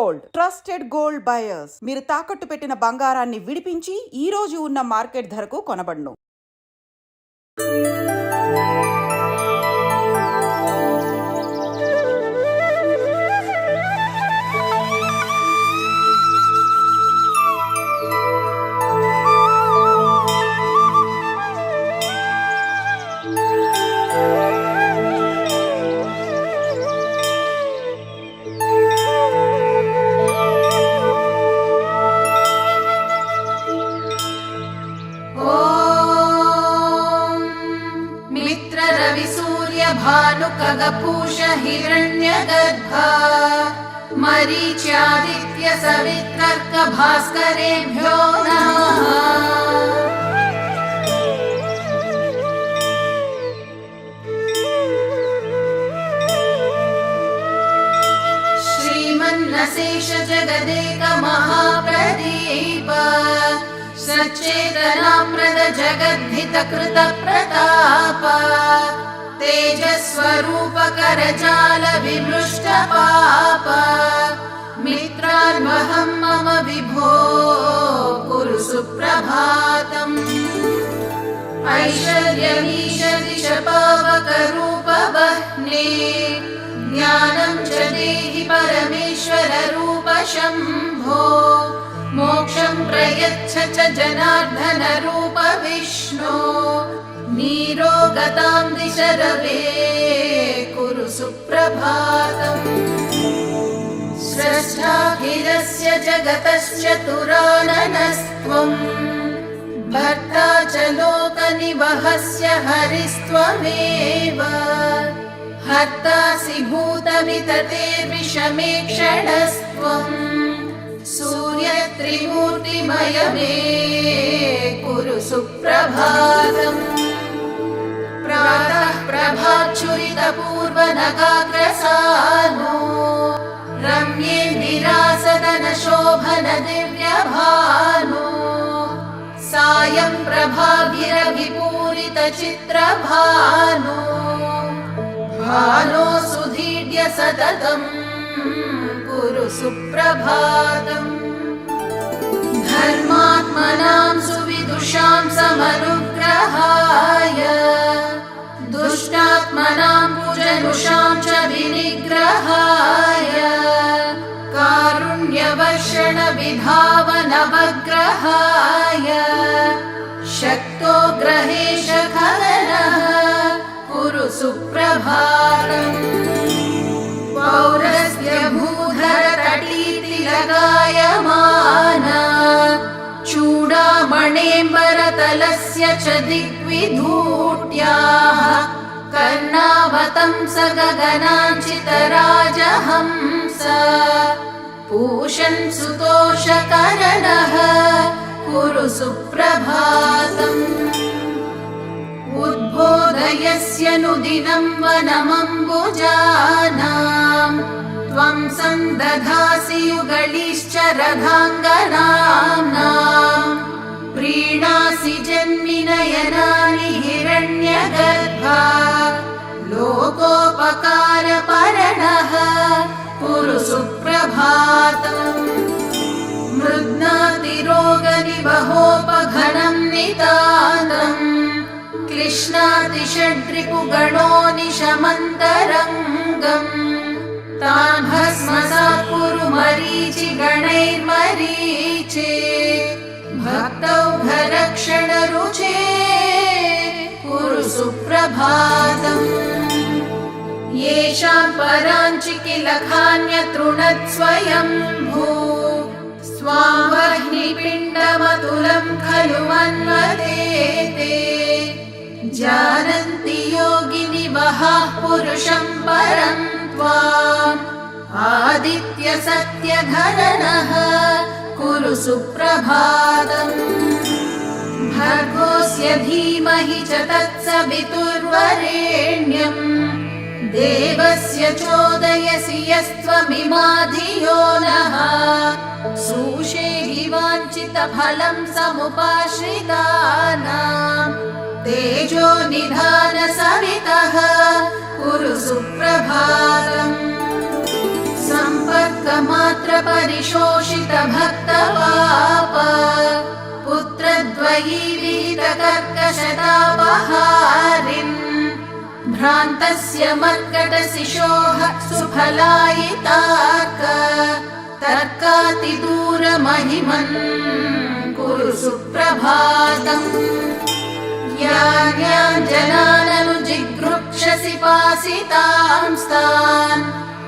Gold, trusted gold buyers. మీరు తాకట్టు పెట్టిన బంగారాన్ని విడిపించి ఈ రోజు ఉన్న మార్కెట్ ధరకు కొనబడును. भानुकगपूष हिरण्यगर्भा मरीच्यादित्य सवितर्क भास्करेभ्यो नमः। श्रीमन्नशेष जगदेक महाप्रदीप सच्चेतनामृत जगद्धित कृत प्रताप तेजस्वरूप करजाल विमृष्ट पाप मित्रान्वहं मम विभो कुरु सुप्रभातम्। ऐश्वर्यमीश पावकरूप वह्ने ज्ञानं च देहि परमेश्वर रूप शम्भो मोक्षं प्रयच्छ च जनार्दन रूप विष्णु नीरोगतां दिश रवे कुरु सुप्रभातम्। स्रष्टाखिलस्य जगतश्चतुराननस्त्वं भर्ता च लोकनिवहस्य हरिस्त्वमेव हर्तासि भूतविततेर्विषमेक्षणस्त्वं सूर्यत्रिमूर्तिमय मे कुरु सुप्रभातम्। प्रातः प्रभाच्छुरितपूर्वनगाग्रसानो रम्येन्दिरासदन शोभन दिव्यभानो सायं प्रभाभिरभिपूरित चित्रभानो भानो सुधीड्य सततं कुरु सुप्रभातम्। धर्मात्मनां सुविदुषां समनुग्रहाय दुष्टात्मनां कुजनुषां च विनिग्रहाय कारुण्यवर्षण विधावनवग्रहाय शक्तो ग्रहेश खलनः कुरु सुप्रभातम्। पौरस्य भूधर तटीतिलगायमाना चूडामणेम्बरतलस्य च दिग्विधूट्याः कर्णावतंस गगनाञ्चितराजहंस पूषन् सुतोषकरणः कुरु सुप्रभातम्। उद्बोधयस्य नुदिनं वनमम्बुजानां त्वं सन्दधासि युगलिश्च रथाङ्गनाम्नां प्रीणासि जन्मिनयनानि हिरण्यगर्भा लोकोपकारपरणः कुरु सुप्रभातम्। मृद्नातिरोगनिवहोपघनं नितानम् कृष्णातिषड्रिपुगणो निशमन्तरङ्गम् तान् भस्मसात् कुरु मरीचिगणैर्मरीचे भक्तौघरक्षणरुचे कुरु सुप्रभातम्। येषां पराञ्चिकिलखान्यतृणत्स्वयम्भू स्वां वह्निपिण्डमतुलं खलु मन्वते जानन्ति योगिनि वहाः पुरुषं परं त्वाम् आदित्य सत्यधरनः कुरु सुप्रभातम्। भर्गोऽस्य धीमहि च तत्सवितुर्वरेण्यम् देवस्य चोदयसि यस्त्वमिमा धियो नः सुषेहि वाञ्छितफलं समुपाश्रितानां तेजो निधान सवितः कुरु सुप्रभातम्। सम्पर्कमात्र परिशोषित भक्तपाप पुत्रद्वयी विहितकर्कशतापहारिन् भ्रान्तस्य मर्कटशिशोः सुफलायितार्क तर्कातिदूरमहिमन् कुरु सुप्रभातम् यान् जनाननुजिगृक्षसि पासितांस्तान्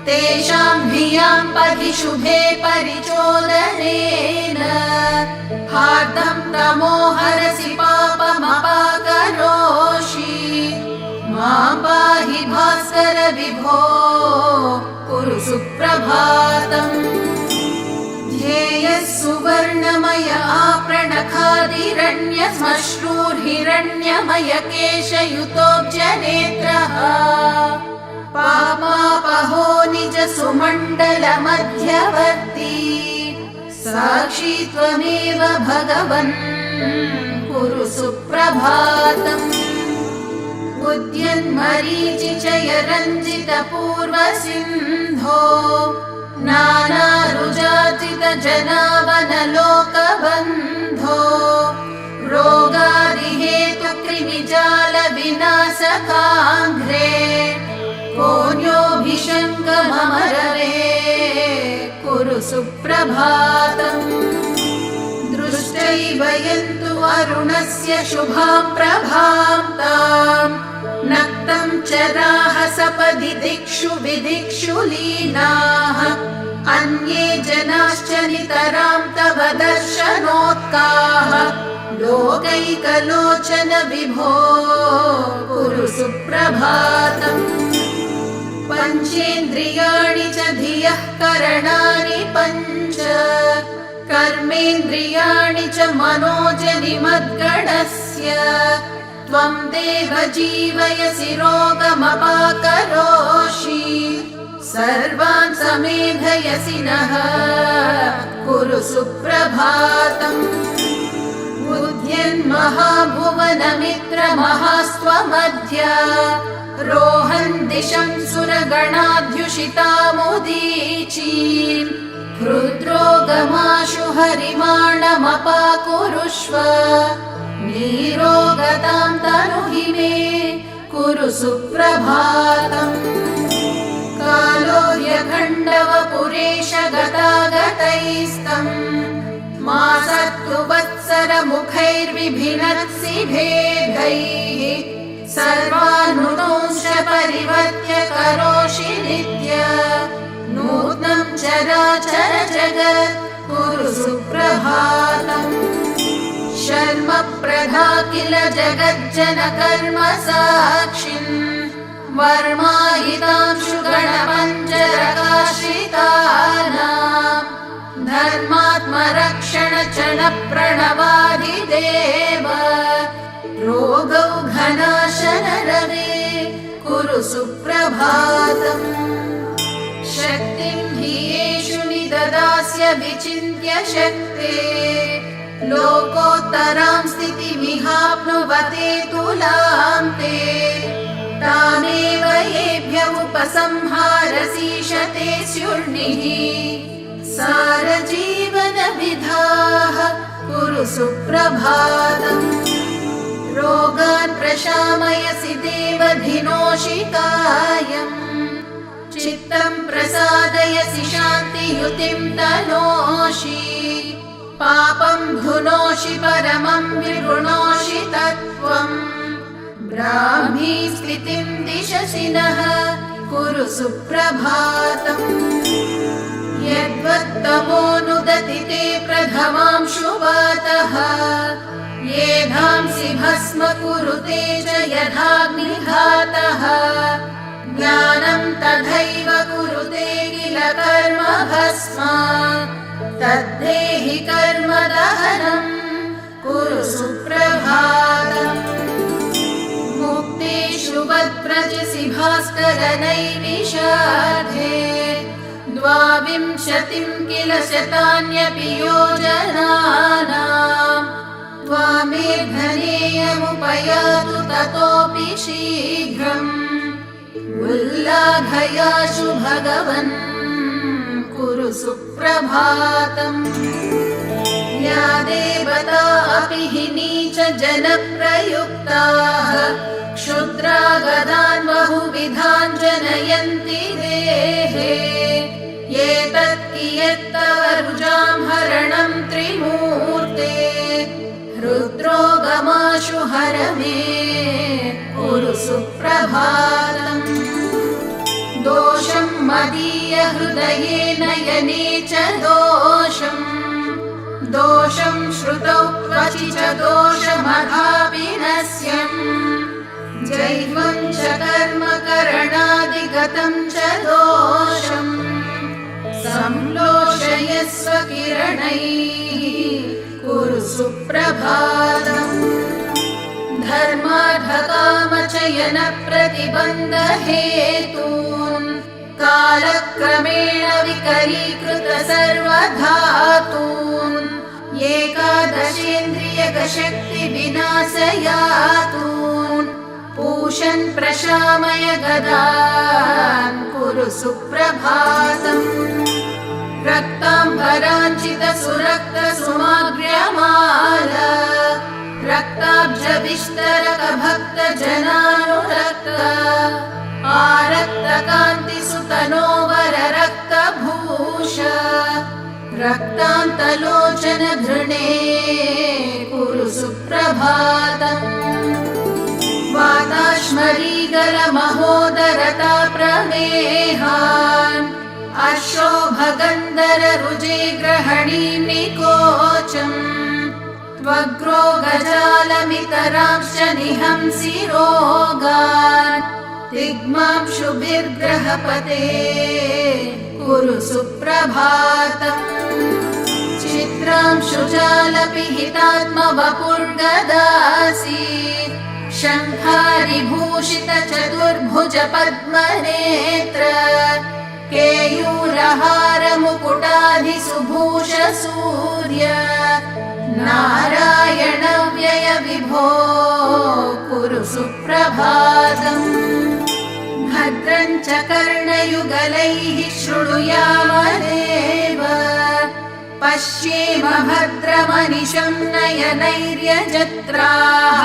तेषां धियां पथि शुभे परिचोदनेन हार्दं तमो हरसि पापमपाकरोषि मां पाहि भास्कर विभो कुरु सुप्रभातम् ध्येयः सुवर्णमय आपृणखादिरण्यश्मश्रूर्हिरण्यमय केशयुतोऽब्जनेत्रः पापापहो निज सुमण्डल मध्यवर्ती साक्षी त्वमेव भगवन् कुरु सुप्रभातम् उद्यन्मरीचिचय रञ्जित पूर्वसिन्धो नानारुजार्जित जनावनलोकबन्धो रोगादिहेतु कृमिजाल विनाशकाङ्घ्रे कोऽन्योऽभिशङ्कमरवे कुरु सुप्रभातम् दृष्टैव यन्तु अरुणस्य शुभां प्रभां ताम् नक्तं चराः सपदि दिक्षु विदिक्षु लीनाः अन्ये जनाश्च नितरां तव दर्शनोत्काः लोकैकलोचन विभो कुरु सुप्रभातम् पञ्चेन्द्रियाणि च धियः करणानि पञ्च कर्मेन्द्रियाणि च मनोजनि मद्गणस्य त्वं देव जीवयसि रोगमपाकरोषि सर्वान् समेधयसि नः कुरु सुप्रभातम् बुद्ध्यन्महाभुवनमित्रमहास्त्वमध्य रोहन् दिशं सुरगणाध्युषितामुदीचीम् हृद्रोगमाशु हरिमाणमपाकुरुष्व नीरोगतां तनुहि मे कुरु सुप्रभातम् कालो ह्यखण्डवपुरेश गतागतैस्तम् मासत्तु वत्सरमुखैर्विभिनत्सि भेदैः सर्वानुदंश परिवर्त्य करोषि नित्य नूत्नं चराचर जगत् कुरु सुप्रभातम् शर्म प्रधा किल जगज्जन कर्म साक्षिन् वर्मायितांशु गणपञ्चरकाश्रितानाम् धर्मात्मरक्षण चण प्रणवादिदेव रोगौघनाशन रवे कुरु सुप्रभातम् शक्तिं हि येषु निददास्य विचिन्त्य शक्ते लोकोत्तरां स्थितिमिहाप्नुवते तुलां ते तामेव येभ्य उपसंहारसीशते स्युर्निः सारजीवनविधाः कुरु सुप्रभातम् रोगान् प्रशामयसि देवधिनोषिकायम् चित्तं प्रसादयसि शान्तियुतिं तनोषि पापं धुनोषि परमं विगुणोषि तत्त्वम् ब्राह्मी स्थितिं दिशसि नः कुरु सुप्रभातम् यद्वत्तमोऽनुदति ते प्रथमांशुवातः येधांसि भस्म कुरुते च यथाग्निघातः ज्ञानं तथैव कुरुते किल कर्म भस्म तद्धेहि कर्म दहनं कुरु सुप्रभातम् मुक्तेषु वद्व्रजसि भास्कर नैमिषार्धे द्वाविंशतिं किल शतान्यपि योजनानाम् त्वामेर्धनेयमुपयातु ततोऽपि शीघ्रम् उल्लाघयाशु भगवन् कुरु सुप्रभातम् या देवता अपि हि नीच जनप्रयुक्ताः क्षुद्रा गदान् बहुविधान् जनयन्ति देहे एतत् कियत्तव रुजां हरणं त्रिमूर्ते रुद्रोगमाशु हर मे कुरु सुप्रभातम् दोषं मदीय हृदये नयने च दोषं श्रुतौ क्वचि च दोषमधाविनश्यम् जैवं च कर्म करणादिगतं च दोषम् संलोषयस्व किरणैः कुरु सुप्रभातम् धर्मार्थकामचयन प्रतिबन्ध हेतून् कालक्रमेण विकरीकृत सर्वधातून् एकादशेन्द्रियगशक्ति विनाशयातून् पूषन् प्रशामय गदान् कुरु सुप्रभातम् रक्ताम्बराञ्चित सुरक्त सुमाग्र्यमाला रक्ताब्जविस्तरक भक्त जनानुरक्त आरक्त कान्ति सुतनोवर रक्तभूष रक्तान्तलोचन धृणे कुरु सुप्रभातम् वाताश्मरीगल महोदरता प्रमेहान् अशोभगन्धर रुजे ग्रहणीं निकोचम् त्वग्रो गजालमितरांश्च निहंसि रोगान् दिग्मांशुभिर्ग्रहपते कुरु सुप्रभातम् चित्रांशुजालपिहितात्मवपुर्गदासि शङ्खारिभूषित चतुर्भुज पद्मनेत्र केयूरहार मुकुटाधिसुभूष सूर्य नारायण व्यय विभो कुरु सुप्रभातम् भद्रं च कर्णयुगलैः शृणुयामदेव पश्येम भद्रमनिशं नयनैर्यजत्राः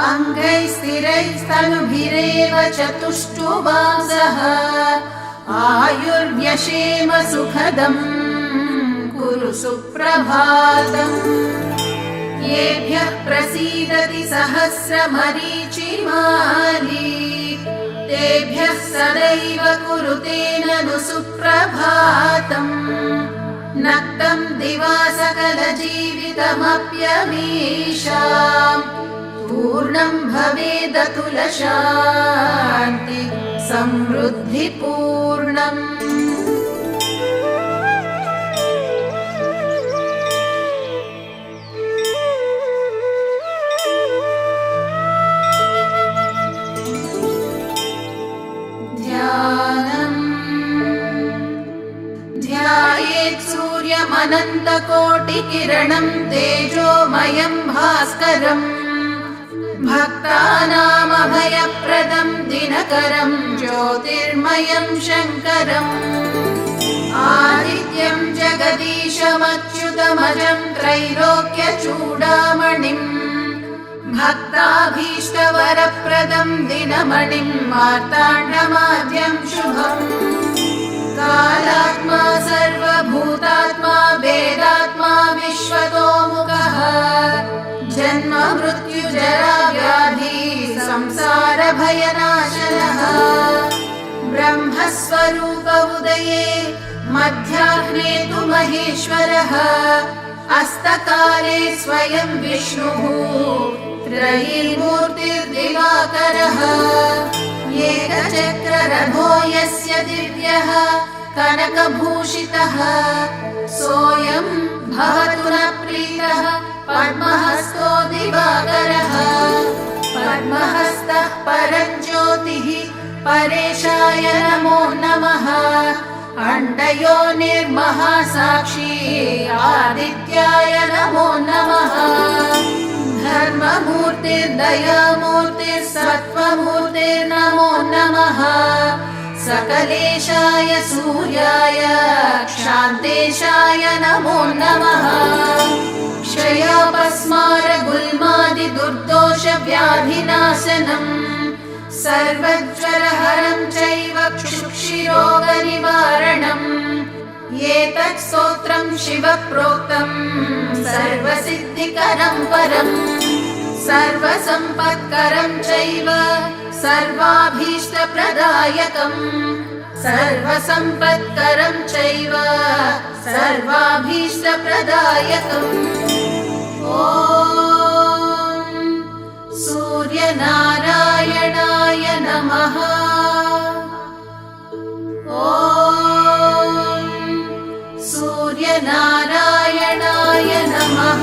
अङ्गैस्थिरैस्तनुभिरेव चतुष्टुवांसः आयुर्व्यशेम सुखदम् कुरु सुप्रभातम् येभ्यः प्रसीदति सहस्रमरीचिमाली तेभ्यः सदैव कुरुते ननु सुप्रभातम् नक्तं दिवा सकलजीवितमप्यमीशाम् पूर्णं भवेदतुलशान्ति समृद्धिपूर्णम् ध्यायेत् सूर्यमनन्तकोटिकिरणं तेजोमयं भास्करम् भक्तानामभयप्रदं दिनकरं ज्योतिर्मयं शङ्करम् आदित्यं जगदीशमच्युतमजं त्रैलोक्यचूडामणिम् भक्ताभीष्टवरप्रदं दिनमणिं मार्ताण्डमाद्यं शुभम् कालात्मा सर्वभूतात्मा वेदात्मा विश्वतोमुखः जन्म मृत्यु जरा व्याधि संसार भयनाशनः ब्रह्मस्वरूप उदये मध्याह्ने तु महेश्वरः अस्तकाले स्वयं विष्णुः त्रयीमूर्तिर्दिवाकरः एकचक्ररथो यस्य दिव्यः कनकभूषितः सोऽयं भवतु न प्रीतः पद्महस्तो दिवाकरः पद्महस्तः परं ज्योतिः परेशाय नमो नमः अण्डयोनिर्महासाक्षी आदित्याय नमो नमः धर्ममूर्तिर्दयामूर्तिर्सत्त्वमूर्तिर्नमो नमः सकलेशाय सूर्याय क्षान्तेशाय नमो नमः क्षयापस्मारगुल्मादिदुर्दोषव्याधिनाशनम् सर्वज्वरहरं चैव क्षुक्षिरोगनिवारणम् एतत् स्तोत्रं शिवप्रोक्तं सर्वसिद्धिकरं परम् सर्वसम्पत्करं चैव सर्वाभीष्टप्रदायकम् सर्वसम्पत्करं चैव सर्वाभीष्टप्रदायकम् ॐ सूर्यनारायणाय नमः ॐ सूर्यनारायणाय नमः